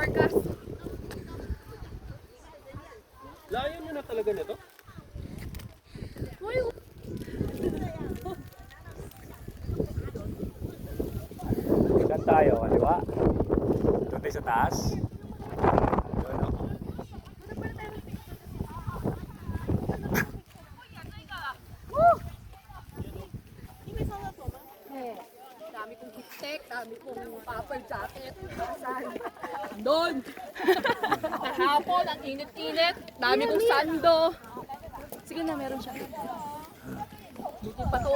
forecast. Layo nyo na talaga nito? Saan tayo? Kaliwa? Doon tayo sa taas? Doon o. Dami kong lipstick, dami kong puffer jacket. Doon! Kahapon, ang init-init. Dami kong sando. Sige na, meron siya. Buti pa to.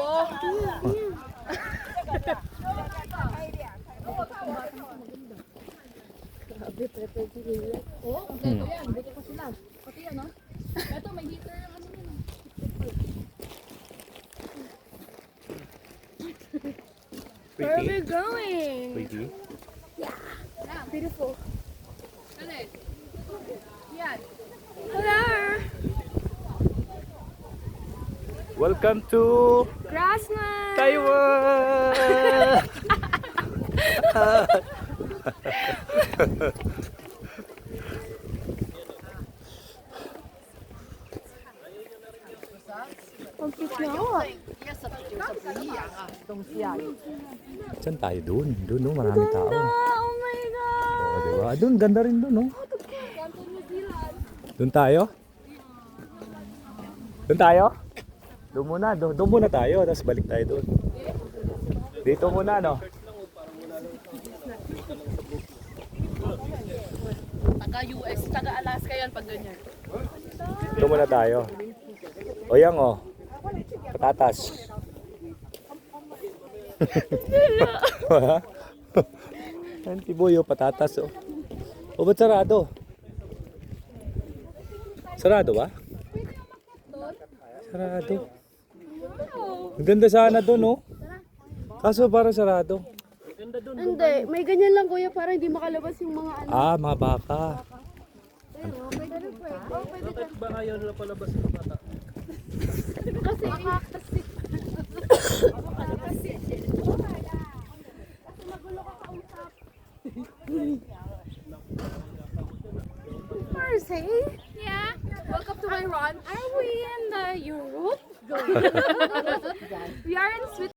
Grabe, prepare si Lila. Oo, okay, ito yan. Buti ko sila. Pati yan, no? Ito, may heater yung ano yun. Where are we going? Pretty? Yeah, beautiful. Dali. Yan. Hello! Welcome to Grassland! Taiwan! Ang cute niya ako. Saan tayo? Doon. Doon no, marami tao. Oh my God! Oo, diba? Doon, ganda rin doon, no? Doon tayo? Doon tayo? Doon muna, doon muna tayo, tapos balik tayo doon. Dito muna, no? Taga-US, taga-Alaska yan pag ganyan. Doon muna tayo. O yan, o. Patatas. Antiboy, o. Patatas, o. O, ba't sarado? Sarado ba? Sarado. Ang ganda sana doon, no? Kaso parang sarado. Hindi, may ganyan lang kuya para hindi makalabas yung mga ano. Ah, mga baka. Bakit ba ayaw nila palabas ng bata? Kasi Marcy? Yeah? Welcome to my run. Are we in the Europe?